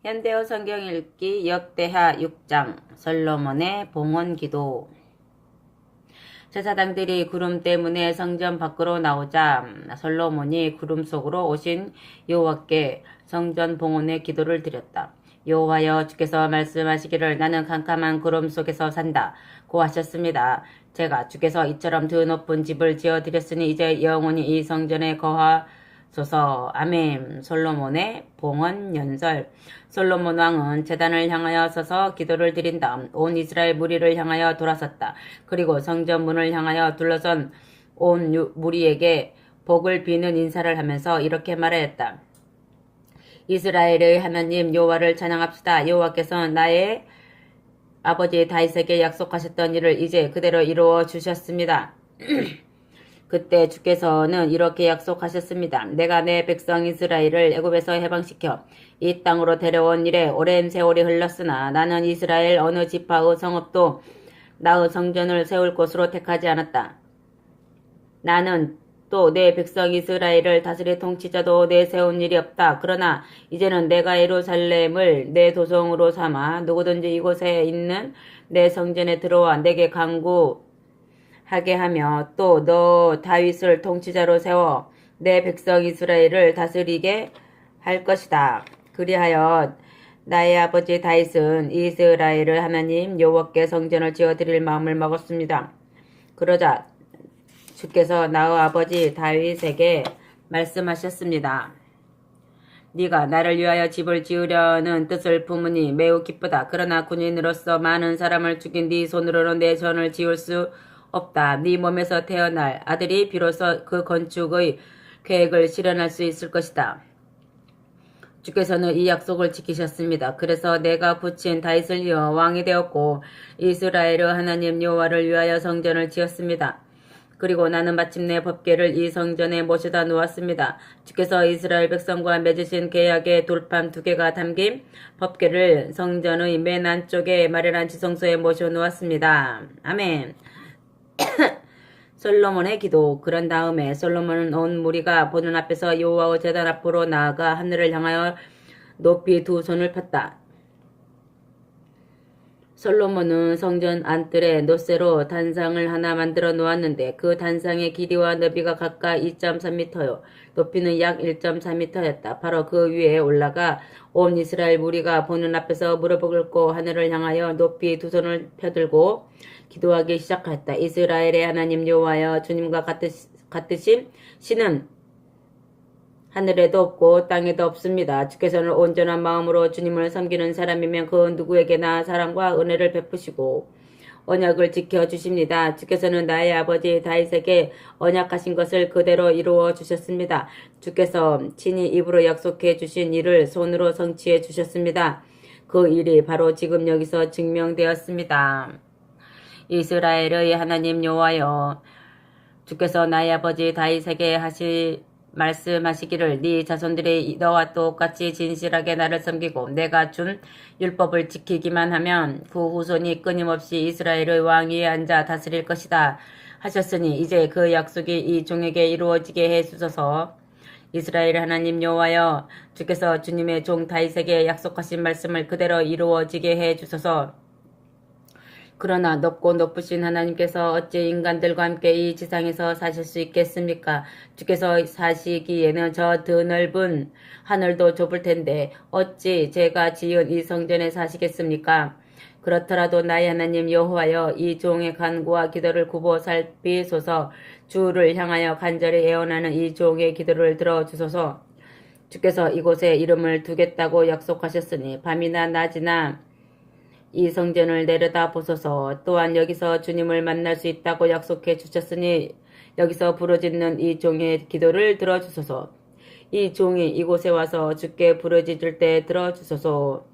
현대어 성경 읽기 역대하 6장 솔로몬의 봉헌기도. 제사장들이 구름 때문에 성전 밖으로 나오자 솔로몬이 구름 속으로 오신 여호와께 성전 봉헌의 기도를 드렸다. 여호와여, 주께서 말씀하시기를 나는 캄캄한 구름 속에서 산다 고 하셨습니다. 제가 주께서 이처럼 더 높은 집을 지어드렸으니 이제 영원히 이 성전에 거하소서. 아멘. 솔로몬의 봉헌 연설. 솔로몬 왕은 제단을 향하여 서서 기도를 드린 다음 온 이스라엘 무리를 향하여 돌아섰다. 그리고 성전 문을 향하여 둘러선 온 무리에게 복을 비는 인사를 하면서 이렇게 말하였다. 이스라엘의 하나님 여호와를 찬양합시다. 여호와께서 나의 아버지 다윗에게 약속하셨던 일을 이제 그대로 이루어 주셨습니다. 그때 주께서는 이렇게 약속하셨습니다. 내가 내 백성 이스라엘을 애굽에서 해방시켜 이 땅으로 데려온 일에 오랜 세월이 흘렀으나 나는 이스라엘 어느 지파의 성읍도 나의 성전을 세울 곳으로 택하지 않았다. 나는 또 내 백성 이스라엘을 다스릴 통치자도 내세운 일이 없다. 그러나 이제는 내가 예루살렘을 내 도성으로 삼아 누구든지 이곳에 있는 내 성전에 들어와 내게 간구하게 하며 또 너 다윗을 통치자로 세워 내 백성 이스라엘을 다스리게 할 것이다. 그리하여 나의 아버지 다윗은 이스라엘을 하나님 여호와께 성전을 지어드릴 마음을 먹었습니다. 그러자 주께서 나의 아버지 다윗에게 말씀하셨습니다. 네가 나를 위하여 집을 지으려는 뜻을 품으니 매우 기쁘다. 그러나 군인으로서 많은 사람을 죽인 네 손으로는 내 전을 지을 수 없다. 네 몸에서 태어날 아들이 비로소 그 건축의 계획을 실현할 수 있을 것이다. 주께서는 이 약속을 지키셨습니다. 그래서 내가 붙인 다윗을 이어 왕이 되었고 이스라엘의 하나님 여호와를 위하여 성전을 지었습니다. 그리고 나는 마침내 법궤를 이 성전에 모셔다 놓았습니다. 주께서 이스라엘 백성과 맺으신 계약의 돌판 2개가 담긴 법궤를 성전의 맨 안쪽에 마련한 지성소에 모셔 놓았습니다. 아멘. 솔로몬의 기도. 그런 다음에 솔로몬은 온 무리가 보는 앞에서 여호와의 제단 앞으로 나아가 하늘을 향하여 높이 두 손을 폈다. 솔로몬은 성전 안뜰에 놋쇠로 단상을 하나 만들어 놓았는데 그 단상의 길이와 너비가 각각 2.3m요. 높이는 약 1.4m였다. 바로 그 위에 올라가 온 이스라엘 무리가 보는 앞에서 무릎을 꿇고 하늘을 향하여 높이 두 손을 펴들고 기도하기 시작했다. 이스라엘의 하나님 여호와여, 주님과 같으신 신은 하늘에도 없고 땅에도 없습니다. 주께서는 온전한 마음으로 주님을 섬기는 사람이면 그 누구에게나 사랑과 은혜를 베푸시고 언약을 지켜주십니다. 주께서는 나의 아버지 다윗에게 언약하신 것을 그대로 이루어 주셨습니다. 주께서 친히 입으로 약속해 주신 일을 손으로 성취해 주셨습니다. 그 일이 바로 지금 여기서 증명되었습니다. 이스라엘의 하나님 여호와여, 주께서 나의 아버지 다윗에게 말씀하시기를 네 자손들이 너와 똑같이 진실하게 나를 섬기고 내가 준 율법을 지키기만 하면 그 후손이 끊임없이 이스라엘의 왕 위에 앉아 다스릴 것이다 하셨으니 이제 그 약속이 이 종에게 이루어지게 해 주소서. 이스라엘 하나님 여호와여, 주께서 주님의 종 다윗에게 약속하신 말씀을 그대로 이루어지게 해 주소서. 그러나 높고 높으신 하나님께서 어찌 인간들과 함께 이 지상에서 사실 수 있겠습니까? 주께서 사시기에는 저 더 넓은 하늘도 좁을 텐데 어찌 제가 지은 이 성전에 사시겠습니까? 그렇더라도 나의 하나님 여호와여, 이 종의 간구와 기도를 굽어 살피소서. 주를 향하여 간절히 애원하는 이 종의 기도를 들어주소서. 주께서 이곳에 이름을 두겠다고 약속하셨으니 밤이나 낮이나 이 성전을 내려다 보소서. 또한 여기서 주님을 만날 수 있다고 약속해 주셨으니 여기서 부르짖는 이 종의 기도를 들어주소서. 이 종이 이곳에 와서 주께 부르짖을 때 들어주소서.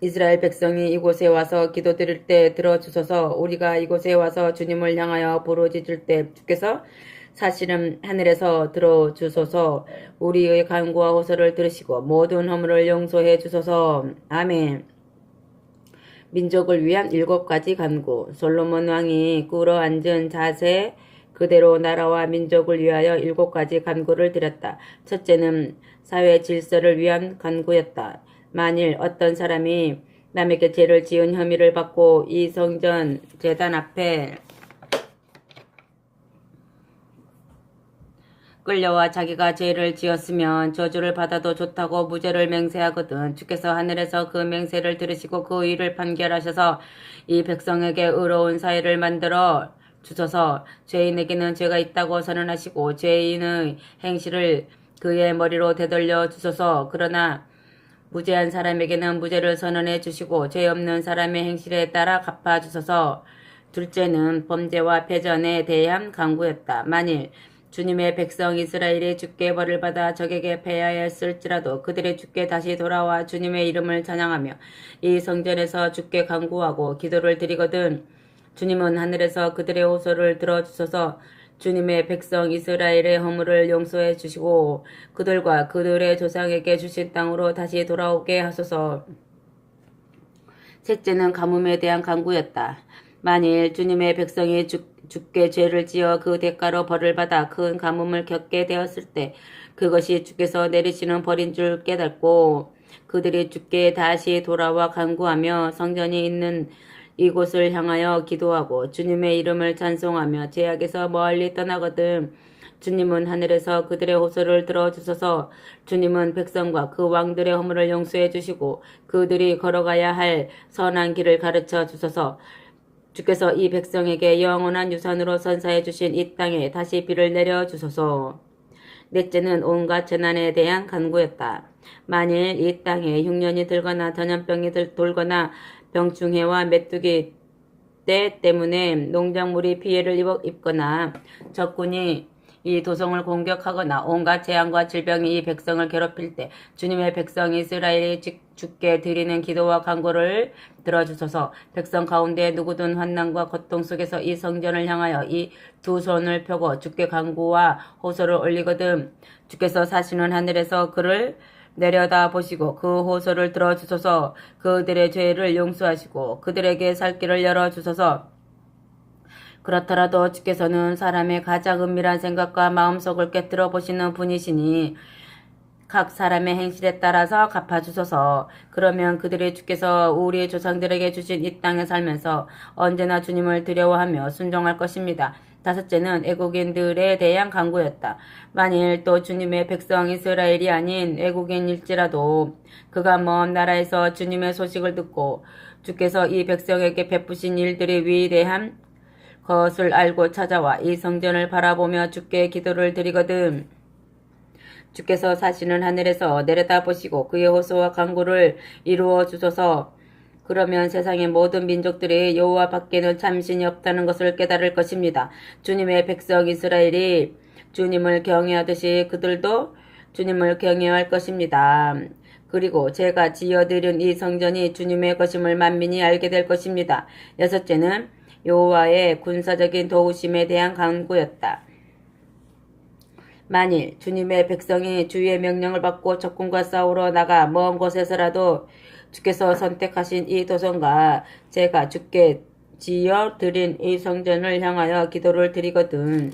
이스라엘 백성이 이곳에 와서 기도드릴 때 들어주소서. 우리가 이곳에 와서 주님을 향하여 부르짖을 때 주께서 사실은 하늘에서 들어주소서. 우리의 간구와 호소를 들으시고 모든 허물을 용서해 주소서. 아멘. 민족을 위한 7가지 간구. 솔로몬 왕이 꿇어 앉은 자세 그대로 나라와 민족을 위하여 7가지 간구를 드렸다. 첫째는 사회 질서를 위한 간구였다. 만일 어떤 사람이 남에게 죄를 지은 혐의를 받고 이 성전 제단 앞에 끌려와 자기가 죄를 지었으면 저주를 받아도 좋다고 무죄를 맹세하거든. 주께서 하늘에서 그 맹세를 들으시고 그 일을 판결하셔서 이 백성에게 의로운 사회를 만들어 주셔서 죄인에게는 죄가 있다고 선언하시고 죄인의 행실을 그의 머리로 되돌려 주셔서 그러나 무죄한 사람에게는 무죄를 선언해 주시고 죄 없는 사람의 행실에 따라 갚아 주셔서 둘째는 범죄와 패전에 대한 강구였다. 만일 주님의 백성 이스라엘이 주께 벌을 받아 적에게 패하였을지라도 그들이 주께 다시 돌아와 주님의 이름을 찬양하며 이 성전에서 주께 간구하고 기도를 드리거든 주님은 하늘에서 그들의 호소를 들어주셔서 주님의 백성 이스라엘의 허물을 용서해 주시고 그들과 그들의 조상에게 주신 땅으로 다시 돌아오게 하소서. 셋째는 가뭄에 대한 간구였다. 만일 주님의 백성이 주께 죄를 지어 그 대가로 벌을 받아 큰 가뭄을 겪게 되었을 때 그것이 주께서 내리시는 벌인 줄 깨닫고 그들이 주께 다시 돌아와 간구하며 성전이 있는 이곳을 향하여 기도하고 주님의 이름을 찬송하며 죄악에서 멀리 떠나거든 주님은 하늘에서 그들의 호소를 들어주셔서 주님은 백성과 그 왕들의 허물을 용서해 주시고 그들이 걸어가야 할 선한 길을 가르쳐 주셔서 주께서 이 백성에게 영원한 유산으로 선사해 주신 이 땅에 다시 비를 내려 주소서. 넷째는 온갖 재난에 대한 간구였다. 만일 이 땅에 흉년이 들거나 전염병이 돌거나 병충해와 메뚜기 때 때문에 농작물이 피해를 입거나 적군이 이 도성을 공격하거나 온갖 재앙과 질병이 이 백성을 괴롭힐 때 주님의 백성 이스라엘이 주께 드리는 기도와 간구를 들어주소서. 백성 가운데 누구든 환난과 고통 속에서 이 성전을 향하여 이 두 손을 펴고 주께 간구와 호소를 올리거든 주께서 사시는 하늘에서 그를 내려다 보시고 그 호소를 들어주소서. 그들의 죄를 용서하시고 그들에게 살 길을 열어주소서. 그렇더라도 주께서는 사람의 가장 은밀한 생각과 마음속을 꿰뚫어 보시는 분이시니 각 사람의 행실에 따라서 갚아주소서. 그러면 그들이 주께서 우리 조상들에게 주신 이 땅에 살면서 언제나 주님을 두려워하며 순종할 것입니다. 다섯째는 애국인들에 대한 간구였다. 만일 또 주님의 백성 이스라엘이 아닌 애국인일지라도 그가 먼 나라에서 주님의 소식을 듣고 주께서 이 백성에게 베푸신 일들이 위대한 것을 알고 찾아와 이 성전을 바라보며 주께 기도를 드리거든 주께서 사시는 하늘에서 내려다보시고 그의 호소와 간구를 이루어 주소서. 그러면 세상의 모든 민족들이 여호와 밖에는 참신이 없다는 것을 깨달을 것입니다. 주님의 백성 이스라엘이 주님을 경외하듯이 그들도 주님을 경외할 것입니다. 그리고 제가 지어드린 이 성전이 주님의 것임을 만민이 알게 될 것입니다. 여섯째는 여호와의 군사적인 도우심에 대한 간구였다. 만일 주님의 백성이 주의 명령을 받고 적군과 싸우러 나가 먼 곳에서라도 주께서 선택하신 이 도성과 제가 주께 지어 드린 이 성전을 향하여 기도를 드리거든.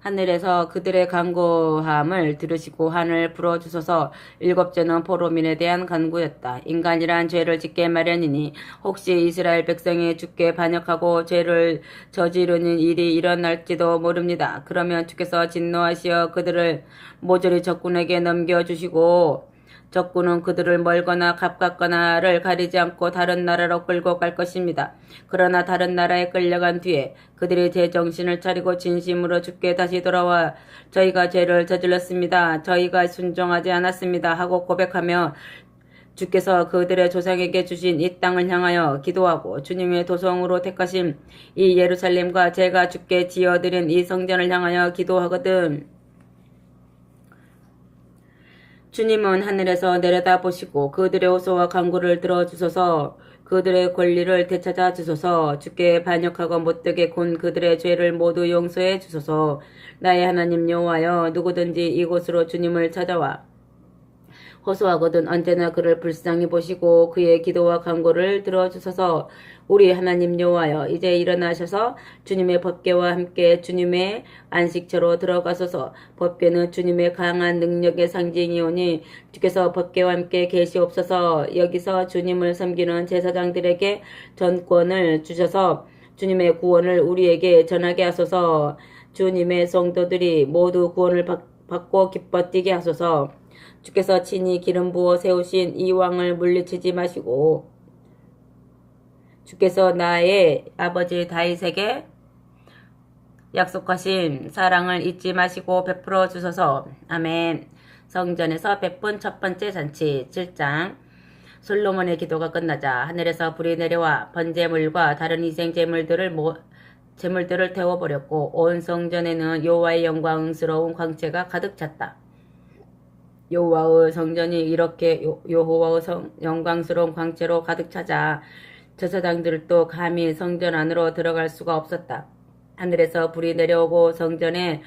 하늘에서 그들의 간구함을 들으시고 하늘 불어주소서. 일곱째는 포로민에 대한 간구였다. 인간이란 죄를 짓게 마련이니 혹시 이스라엘 백성이 주께 반역하고 죄를 저지르는 일이 일어날지도 모릅니다. 그러면 주께서 진노하시어 그들을 모조리 적군에게 넘겨주시고 적군은 그들을 멀거나 가깝거나를 가리지 않고 다른 나라로 끌고 갈 것입니다. 그러나 다른 나라에 끌려간 뒤에 그들이 제정신을 차리고 진심으로 주께 다시 돌아와 저희가 죄를 저질렀습니다. 저희가 순종하지 않았습니다. 하고 고백하며 주께서 그들의 조상에게 주신 이 땅을 향하여 기도하고 주님의 도성으로 택하신 이 예루살렘과 제가 주께 지어드린 이 성전을 향하여 기도하거든. 주님은 하늘에서 내려다보시고 그들의 호소와 간구를 들어주소서. 그들의 권리를 되찾아 주소서. 주께 반역하고 못되게 군 그들의 죄를 모두 용서해 주소서. 나의 하나님 여호와여 누구든지 이곳으로 주님을 찾아와 호소하거든 언제나 그를 불쌍히 보시고 그의 기도와 간구를 들어주소서. 우리 하나님 여호와여, 이제 일어나셔서 주님의 법궤와 함께 주님의 안식처로 들어가소서. 법궤는 주님의 강한 능력의 상징이오니 주께서 법궤와 함께 계시옵소서. 여기서 주님을 섬기는 제사장들에게 전권을 주셔서 주님의 구원을 우리에게 전하게 하소서. 주님의 성도들이 모두 구원을 받고 기뻐 뛰게 하소서. 주께서 친히 기름 부어 세우신 이 왕을 물리치지 마시고 주께서 나의 아버지 다윗에게 약속하신 사랑을 잊지 마시고 베풀어 주소서. 아멘. 성전에서 베푼 첫 번째 잔치 7장. 솔로몬의 기도가 끝나자 하늘에서 불이 내려와 번제물과 다른 희생 제물들을 태워버렸고 온 성전에는 여호와의 영광스러운 광채가 가득 찼다. 여호와의 성전이 이렇게 여호와의 영광스러운 광채로 가득 차자 제사장들도 감히 성전 안으로 들어갈 수가 없었다. 하늘에서 불이 내려오고 성전에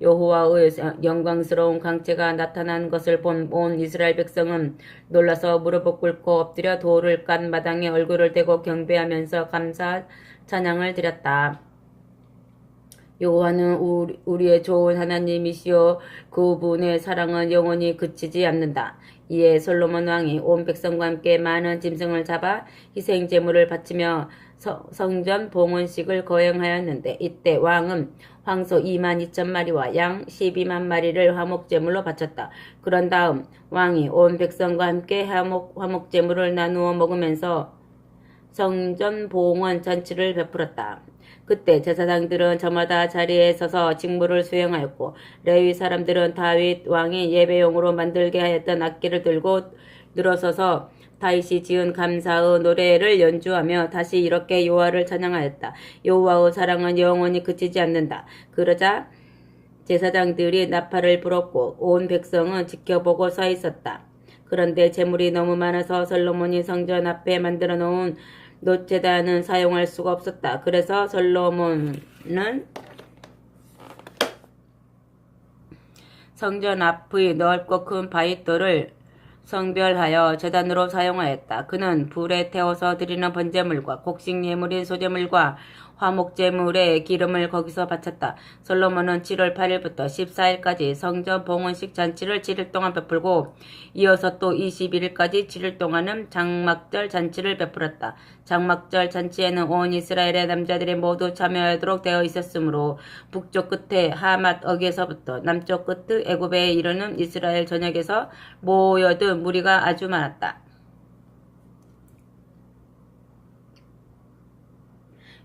여호와의 영광스러운 광채가 나타난 것을 본 온 이스라엘 백성은 놀라서 무릎을 꿇고 엎드려 돌을 깐 마당에 얼굴을 대고 경배하면서 감사 찬양을 드렸다. 여호와는 우리의 좋은 하나님이시요 그분의 사랑은 영원히 그치지 않는다. 이에 솔로몬 왕이 온 백성과 함께 많은 짐승을 잡아 희생 제물을 바치며 성전 봉헌식을 거행하였는데 이때 왕은 황소 22,000마리와 양 12만 마리를 화목제물로 바쳤다. 그런 다음 왕이 온 백성과 함께 화목제물을 나누어 먹으면서 성전 봉헌 잔치를 베풀었다. 그때 제사장들은 저마다 자리에 서서 직무를 수행하였고 레위 사람들은 다윗 왕이 예배용으로 만들게 하였던 악기를 들고 늘어서서 다윗이 지은 감사의 노래를 연주하며 다시 이렇게 여호와를 찬양하였다. 여호와의 사랑은 영원히 그치지 않는다. 그러자 제사장들이 나팔을 불었고 온 백성은 지켜보고 서 있었다. 그런데 제물이 너무 많아서 솔로몬이 성전 앞에 만들어 놓은 놋제단은 사용할 수가 없었다. 그래서 솔로몬은 성전 앞의 넓고 큰 바위돌을 성별하여 제단으로 사용하였다. 그는 불에 태워서 드리는 번제물과 곡식 예물인 소제물과 화목제물의 기름을 거기서 바쳤다. 솔로몬은 7월 8일부터 14일까지 성전 봉헌식 잔치를 7일 동안 베풀고 이어서 또 21일까지 7일 동안은 장막절 잔치를 베풀었다. 장막절 잔치에는 온 이스라엘의 남자들이 모두 참여하도록 되어 있었으므로 북쪽 끝에 하맛 어기에서부터 남쪽 끝의 애굽에 이르는 이스라엘 전역에서 모여든 무리가 아주 많았다.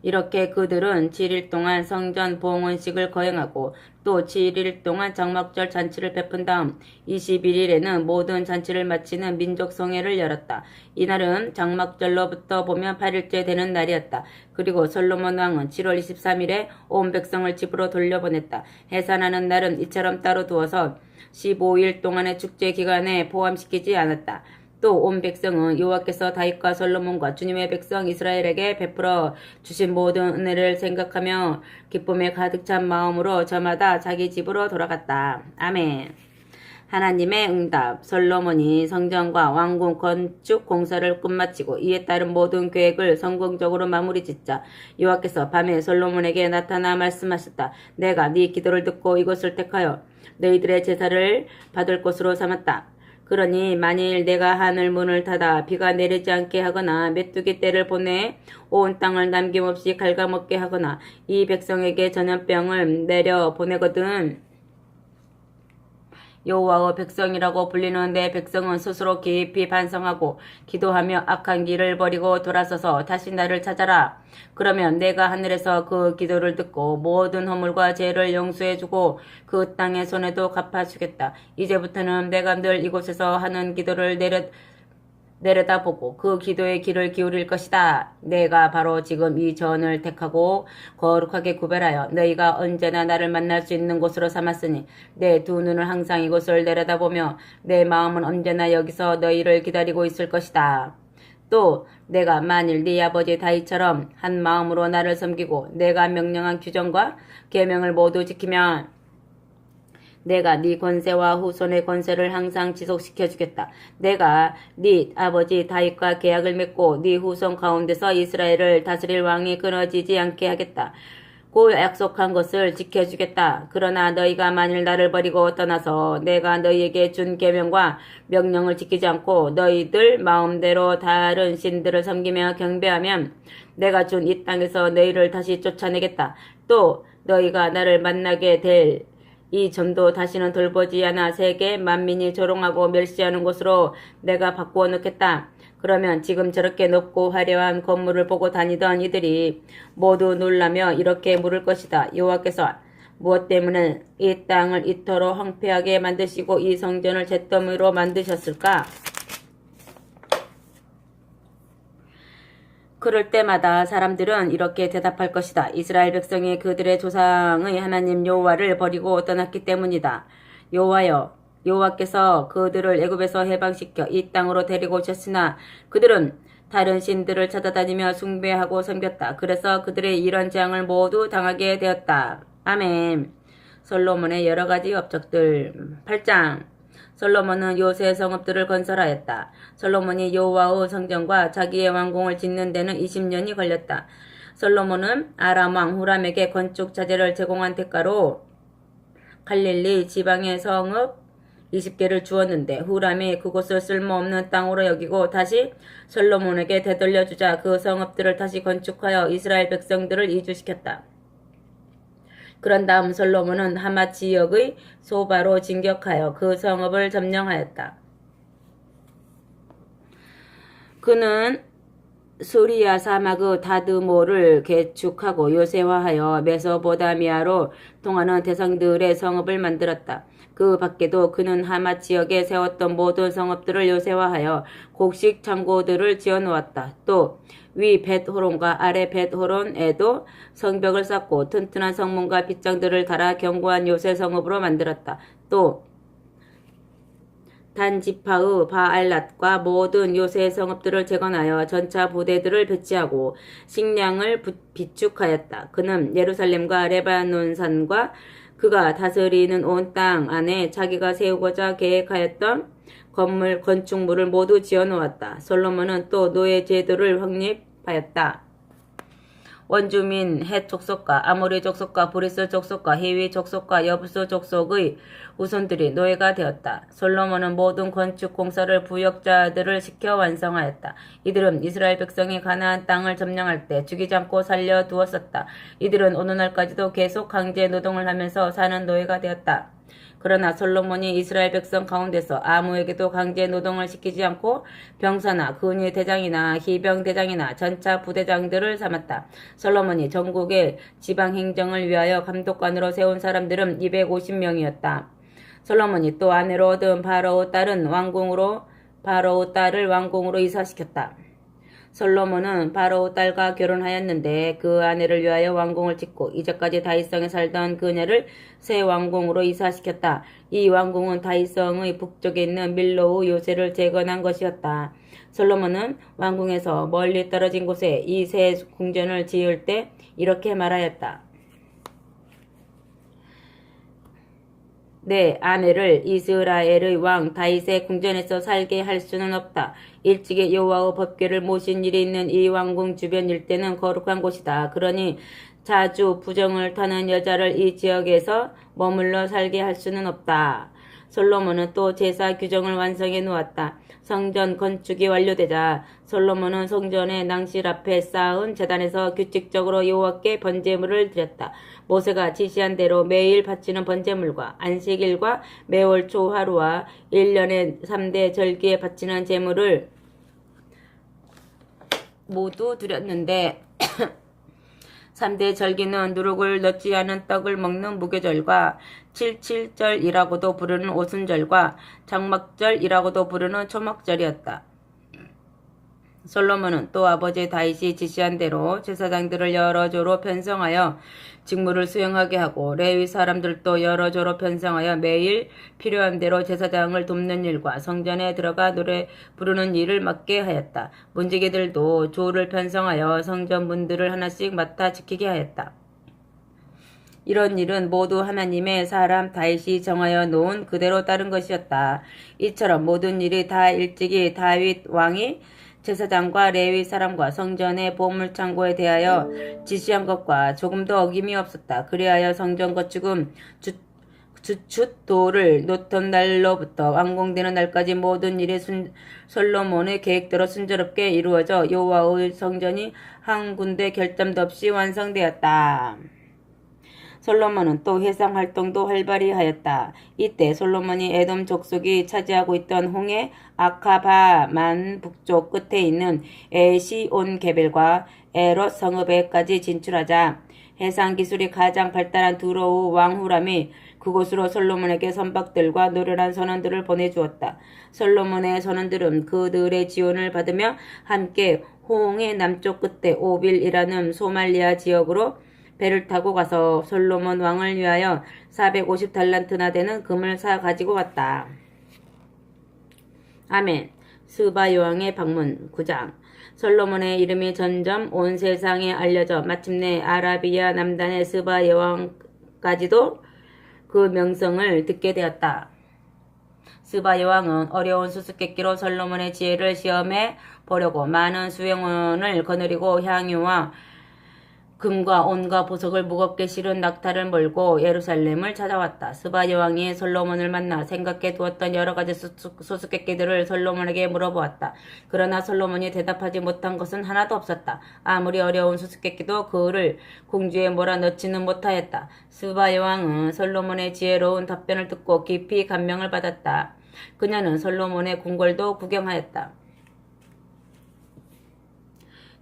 이렇게 그들은 7일 동안 성전 봉헌식을 거행하고 또 7일 동안 장막절 잔치를 베푼 다음 21일에는 모든 잔치를 마치는 민족성회를 열었다. 이날은 장막절로부터 보면 8일째 되는 날이었다. 그리고 솔로몬 왕은 7월 23일에 온 백성을 집으로 돌려보냈다. 해산하는 날은 이처럼 따로 두어서 15일 동안의 축제 기간에 포함시키지 않았다. 또 온 백성은 여호와께서 다윗과 솔로몬과 주님의 백성 이스라엘에게 베풀어 주신 모든 은혜를 생각하며 기쁨에 가득 찬 마음으로 저마다 자기 집으로 돌아갔다. 아멘. 하나님의 응답. 솔로몬이 성전과 왕궁 건축 공사를 끝마치고 이에 따른 모든 계획을 성공적으로 마무리 짓자 여호와께서 밤에 솔로몬에게 나타나 말씀하셨다. 내가 네 기도를 듣고 이곳을 택하여 너희들의 제사를 받을 곳으로 삼았다. 그러니 만일 내가 하늘 문을 닫아 비가 내리지 않게 하거나 메뚜기 떼를 보내 온 땅을 남김없이 갉아먹게 하거나 이 백성에게 전염병을 내려 보내거든 여호와의 백성이라고 불리는 내 백성은 스스로 깊이 반성하고 기도하며 악한 길을 버리고 돌아서서 다시 나를 찾아라. 그러면 내가 하늘에서 그 기도를 듣고 모든 허물과 죄를 용서해주고 그 땅의 손해도 갚아주겠다. 이제부터는 내가 늘 이곳에서 하는 기도를 내려다보고 그 기도의 귀를 기울일 것이다. 내가 바로 지금 이 전을 택하고 거룩하게 구별하여 너희가 언제나 나를 만날 수 있는 곳으로 삼았으니 내 두 눈을 항상 이곳을 내려다보며 내 마음은 언제나 여기서 너희를 기다리고 있을 것이다. 또 내가 만일 네 아버지 다윗처럼 한 마음으로 나를 섬기고 내가 명령한 규정과 계명을 모두 지키면 내가 네 권세와 후손의 권세를 항상 지속시켜 주겠다. 내가 네 아버지 다윗과 계약을 맺고 네 후손 가운데서 이스라엘을 다스릴 왕이 끊어지지 않게 하겠다. 고 약속한 것을 지켜주겠다. 그러나 너희가 만일 나를 버리고 떠나서 내가 너희에게 준 계명과 명령을 지키지 않고 너희들 마음대로 다른 신들을 섬기며 경배하면 내가 준 이 땅에서 너희를 다시 쫓아내겠다. 또 너희가 나를 만나게 될 이 점도 다시는 돌보지 않아 세계 만민이 조롱하고 멸시하는 곳으로 내가 바꾸어 놓겠다. 그러면 지금 저렇게 높고 화려한 건물을 보고 다니던 이들이 모두 놀라며 이렇게 물을 것이다. 여호와께서 무엇 때문에 이 땅을 이토록 황폐하게 만드시고 이 성전을 잿더미로 만드셨을까? 그럴 때마다 사람들은 이렇게 대답할 것이다. 이스라엘 백성이 그들의 조상의 하나님 여호와를 버리고 떠났기 때문이다. 여호와여, 여호와께서 그들을 애굽에서 해방시켜 이 땅으로 데리고 오셨으나 그들은 다른 신들을 찾아다니며 숭배하고 섬겼다. 그래서 그들의 이런 재앙을 모두 당하게 되었다. 아멘. 솔로몬의 여러가지 업적들. 8장. 솔로몬은 요새 성읍들을 건설하였다. 솔로몬이 여호와의 성전과 자기의 왕궁을 짓는 데는 20년이 걸렸다. 솔로몬은 아람 왕 후람에게 건축 자재를 제공한 대가로 갈릴리 지방의 성읍 20개를 주었는데 후람이 그곳을 쓸모없는 땅으로 여기고 다시 솔로몬에게 되돌려주자 그 성읍들을 다시 건축하여 이스라엘 백성들을 이주시켰다. 그런 다음 솔로몬은 하맛 지역의 소바로 진격하여 그 성읍을 점령하였다. 그는 수리아 사막의 다드모를 개축하고 요새화하여 메소포타미아로 통하는 대성들의 성읍을 만들었다. 그 밖에도 그는 하맛 지역에 세웠던 모든 성읍들을 요새화하여 곡식 창고들을 지어놓았다. 또 위 벳호론과 아래 벳호론에도 성벽을 쌓고 튼튼한 성문과 빗장들을 달아 견고한 요새 성읍으로 만들었다. 또 단지파의 바알랏과 모든 요새 성읍들을 재건하여 전차 부대들을 배치하고 식량을 비축하였다. 그는 예루살렘과 레바논산과 그가 다스리는 온 땅 안에 자기가 세우고자 계획하였던 건물, 건축물을 모두 지어놓았다. 솔로몬은 또 노예 제도를 확립하였다. 원주민 헷 족속과 아모리 족속과 브리스 족속과 히위 족속과 여부스 족속의 후손들이 노예가 되었다. 솔로몬은 모든 건축 공사를 부역자들을 시켜 완성하였다. 이들은 이스라엘 백성이 가나안 땅을 점령할 때 죽이지 않고 살려두었었다. 이들은 오늘날까지도 계속 강제 노동을 하면서 사는 노예가 되었다. 그러나 솔로몬이 이스라엘 백성 가운데서 아무에게도 강제 노동을 시키지 않고 병사나 근위 대장이나 희병 대장이나 전차 부대장들을 삼았다. 솔로몬이 전국의 지방 행정을 위하여 감독관으로 세운 사람들은 250명이었다. 솔로몬이 또 아내로 얻은 바로의 딸을 왕궁으로 이사시켰다. 솔로몬은 바로의 딸과 결혼하였는데 그 아내를 위하여 왕궁을 짓고 이제까지 다윗성에 살던 그녀를 새 왕궁으로 이사시켰다. 이 왕궁은 다윗성의 북쪽에 있는 밀로의 요새를 재건한 것이었다. 솔로몬은 왕궁에서 멀리 떨어진 곳에 이 새 궁전을 지을 때 이렇게 말하였다. 내 아내를 이스라엘의 왕 다윗의 궁전에서 살게 할 수는 없다. 일찍이 여호와의 법궤를 모신 일이 있는 이 왕궁 주변 일대는 거룩한 곳이다. 그러니 자주 부정을 타는 여자를 이 지역에서 머물러 살게 할 수는 없다. 솔로몬은 또 제사 규정을 완성해 놓았다. 성전 건축이 완료되자 솔로몬은 성전의 낭실 앞에 쌓은 제단에서 규칙적으로 여호와께 번제물을 드렸다. 모세가 지시한 대로 매일 바치는 번제물과 안식일과 매월 초 하루와 1년에 3대 절기에 바치는 제물을 모두 드렸는데 3대 절기는 누룩을 넣지 않은 떡을 먹는 무교절과 77절이라고도 부르는 오순절과 장막절이라고도 부르는 초막절이었다. 솔로몬은 또 아버지 다윗이 지시한 대로 제사장들을 여러 조로 편성하여 직무를 수행하게 하고 레위 사람들도 여러 조로 편성하여 매일 필요한 대로 제사장을 돕는 일과 성전에 들어가 노래 부르는 일을 맡게 하였다. 문지기들도 조를 편성하여 성전 문들을 하나씩 맡아 지키게 하였다. 이런 일은 모두 하나님의 사람 다윗이 정하여 놓은 그대로 따른 것이었다. 이처럼 모든 일이 다 일찍이 다윗 왕이 제사장과 레위 사람과 성전의 보물창고에 대하여 지시한 것과 조금도 어김이 없었다. 그리하여 성전 건축은 주춧돌을 놓던 날로부터 완공되는 날까지 모든 일이 솔로몬의 계획대로 순조롭게 이루어져 여호와의 성전이 한 군데 결점도 없이 완성되었다. 솔로몬은 또 해상 활동도 활발히 하였다. 이때 솔로몬이 에돔 족속이 차지하고 있던 홍해 아카바만 북쪽 끝에 있는 에시온 게벨과 에롯 성읍에까지 진출하자 해상 기술이 가장 발달한 두로우 왕 후람이 그곳으로 솔로몬에게 선박들과 노련한 선원들을 보내주었다. 솔로몬의 선원들은 그들의 지원을 받으며 함께 홍해 남쪽 끝에 오빌이라는 소말리아 지역으로 배를 타고 가서 솔로몬 왕을 위하여 450달란트나 되는 금을 사 가지고 왔다. 아멘. 스바 여왕의 방문 9장. 솔로몬의 이름이 점점 온 세상에 알려져 마침내 아라비아 남단의 스바 여왕까지도 그 명성을 듣게 되었다. 스바 여왕은 어려운 수수께끼로 솔로몬의 지혜를 시험해 보려고 많은 수행원을 거느리고 향유와 금과 온과 보석을 무겁게 실은 낙타를 몰고 예루살렘을 찾아왔다. 스바 여왕이 솔로몬을 만나 생각해 두었던 여러 가지 수수께끼들을 솔로몬에게 물어보았다. 그러나 솔로몬이 대답하지 못한 것은 하나도 없었다. 아무리 어려운 수수께끼도 그를 궁지에 몰아넣지는 못하였다. 스바 여왕은 솔로몬의 지혜로운 답변을 듣고 깊이 감명을 받았다. 그녀는 솔로몬의 궁궐도 구경하였다.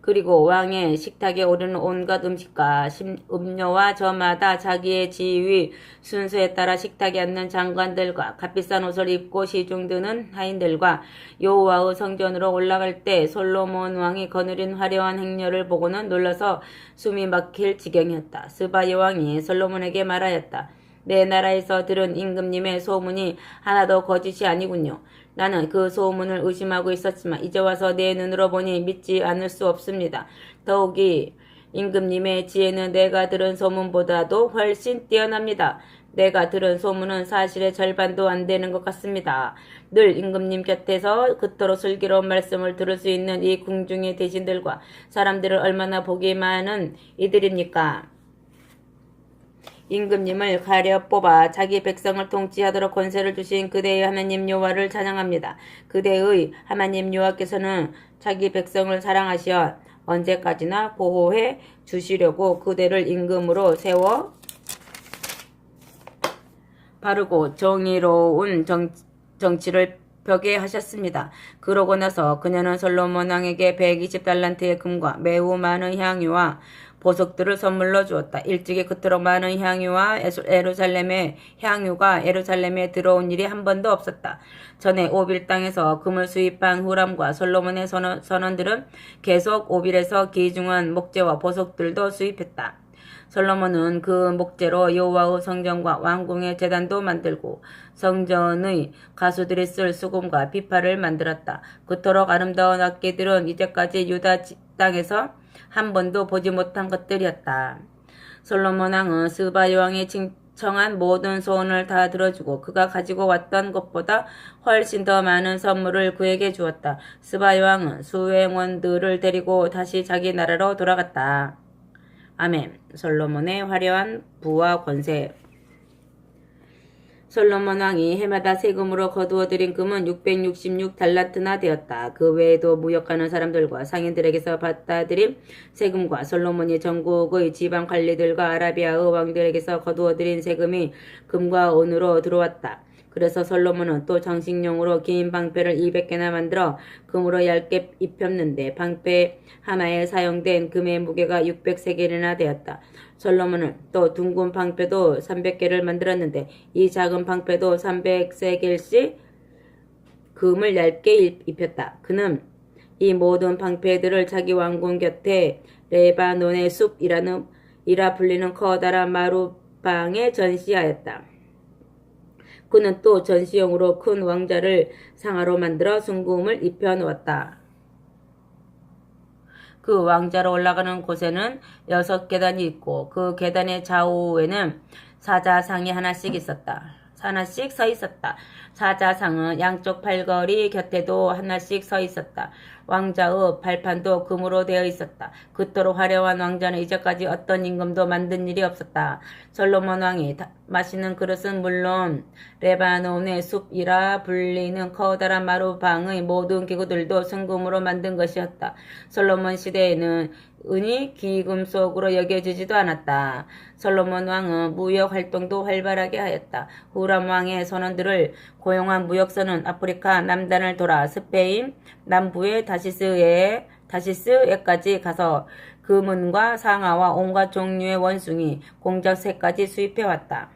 그리고 왕의 식탁에 오르는 온갖 음식과 음료와 저마다 자기의 지위 순서에 따라 식탁에 앉는 장관들과 값비싼 옷을 입고 시중드는 하인들과 여호와의 성전으로 올라갈 때 솔로몬 왕이 거느린 화려한 행렬을 보고는 놀라서 숨이 막힐 지경이었다. 스바 여왕이 솔로몬에게 말하였다. 내 나라에서 들은 임금님의 소문이 하나도 거짓이 아니군요. 나는 그 소문을 의심하고 있었지만 이제 와서 내 눈으로 보니 믿지 않을 수 없습니다. 더욱이 임금님의 지혜는 내가 들은 소문보다도 훨씬 뛰어납니다. 내가 들은 소문은 사실의 절반도 안 되는 것 같습니다. 늘 임금님 곁에서 그토록 슬기로운 말씀을 들을 수 있는 이 궁중의 대신들과 사람들을 얼마나 복이 많은 이들입니까? 임금님을 가려 뽑아 자기 백성을 통치하도록 권세를 주신 그대의 하나님 여호와를 찬양합니다. 그대의 하나님 여호와께서는 자기 백성을 사랑하시어 언제까지나 보호해 주시려고 그대를 임금으로 세워 바르고 정의로운 정치를 벽에 하셨습니다. 그러고 나서 그녀는 솔로몬 왕에게 120달란트의 금과 매우 많은 향유와 보석들을 선물로 주었다. 일찍이 그토록 많은 향유가 예루살렘에 들어온 일이 한 번도 없었다. 전에 오빌 땅에서 금을 수입한 후람과 솔로몬의 선원들은 계속 오빌에서 귀중한 목재와 보석들도 수입했다. 솔로몬은 그 목재로 여호와의 성전과 왕궁의 제단도 만들고 성전의 가수들이 쓸 수금과 비파를 만들었다. 그토록 아름다운 악기들은 이제까지 유다 땅에서 한 번도 보지 못한 것들이었다. 솔로몬 왕은 스바 여왕이 청한 모든 소원을 다 들어주고 그가 가지고 왔던 것보다 훨씬 더 많은 선물을 그에게 주었다. 스바 여왕은 수행원들을 데리고 다시 자기 나라로 돌아갔다. 아멘. 솔로몬의 화려한 부와 권세. 솔로몬 왕이 해마다 세금으로 거두어들인 금은 666달란트나 되었다. 그 외에도 무역하는 사람들과 상인들에게서 받아들인 세금과 솔로몬이 전국의 지방 관리들과 아라비아의 왕들에게서 거두어들인 세금이 금과 은으로 들어왔다. 그래서 솔로몬은 또 장식용으로 긴 방패를 200개나 만들어 금으로 얇게 입혔는데 방패 하나에 사용된 금의 무게가 600세겔이나 되었다. 솔로몬은 또 둥근 방패도 300개를 만들었는데 이 작은 방패도 300세겔씩 금을 얇게 입혔다. 그는 이 모든 방패들을 자기 왕궁 곁에 레바논의 숲이라 불리는 커다란 마루방에 전시하였다. 그는 또 전시용으로 큰 왕자를 상하로 만들어 순금을 입혀 놓았다. 그 왕자로 올라가는 곳에는 6계단이 있고 그 계단의 좌우에는 사자상이 하나씩 서 있었다. 사자상은 양쪽 팔걸이 곁에도 하나씩 서 있었다. 왕자의 발판도 금으로 되어 있었다. 그토록 화려한 왕자는 이제까지 어떤 임금도 만든 일이 없었다. 솔로몬 왕이 마시는 그릇은 물론 레바논의 숲이라 불리는 커다란 마루방의 모든 기구들도 순금으로 만든 것이었다. 솔로몬 시대에는 은이 귀금속으로 여겨지지도 않았다. 솔로몬 왕은 무역 활동도 활발하게 하였다. 후람 왕의 선원들을 고용한 무역선은 아프리카 남단을 돌아 스페인 남부의 다시스에까지 가서 금은과 상아와 온갖 종류의 원숭이, 공작새까지 수입해왔다.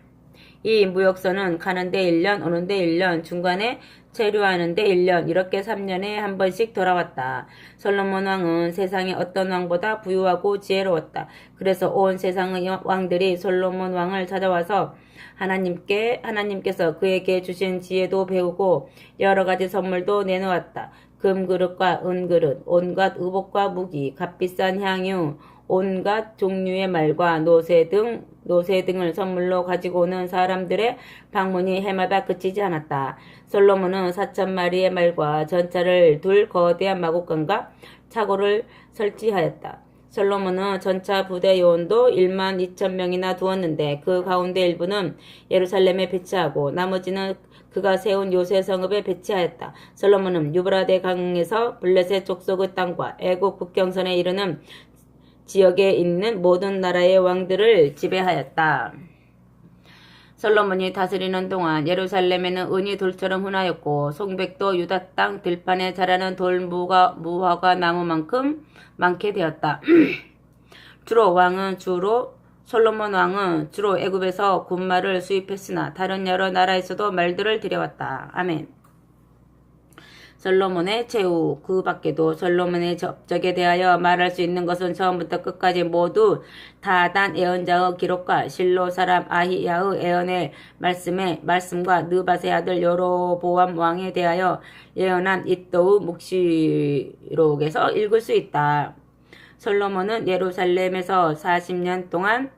이 무역선은 가는데 1년, 오는데 1년, 중간에 체류하는데 1년, 이렇게 3년에 한 번씩 돌아왔다. 솔로몬 왕은 세상의 어떤 왕보다 부유하고 지혜로웠다. 그래서 온 세상의 왕들이 솔로몬 왕을 찾아와서 하나님께서 그에게 주신 지혜도 배우고 여러 가지 선물도 내놓았다. 금그릇과 은그릇, 온갖 의복과 무기, 값비싼 향유, 온갖 종류의 말과 노새 등을 선물로 가지고 오는 사람들의 방문이 해마다 그치지 않았다. 솔로몬은 4,000마리의 말과 전차를 둘 거대한 마구간과 차고를 설치하였다. 솔로몬은 전차 부대 요원도 12,000명이나 두었는데 그 가운데 일부는 예루살렘에 배치하고 나머지는 그가 세운 요새 성읍에 배치하였다. 솔로몬은 유브라데 강에서 블레셋 족속의 땅과 애국 국경선에 이르는 지역에 있는 모든 나라의 왕들을 지배하였다. 솔로몬이 다스리는 동안 예루살렘에는 은이 돌처럼 흔하였고 송백도 유다 땅 들판에 자라는 무화과 나무만큼 많게 되었다. 솔로몬 왕은 주로 애굽에서 군말을 수입했으나 다른 여러 나라에서도 말들을 들여왔다. 아멘. 솔로몬의 최후, 그 밖에도 솔로몬의 업적에 대하여 말할 수 있는 것은 처음부터 끝까지 모두 다단 예언자의 기록과 실로 사람 아히야의 예언의 말씀과 느밧의 아들 여로보암 왕에 대하여 예언한 이또의 묵시록에서 읽을 수 있다. 솔로몬은 예루살렘에서 40년 동안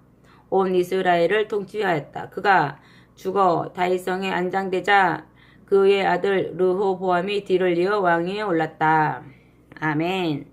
온 이스라엘을 통치하였다. 그가 죽어 다윗성에 안장되자 그의 아들 르호보암이 뒤를 이어 왕위에 올랐다. 아멘.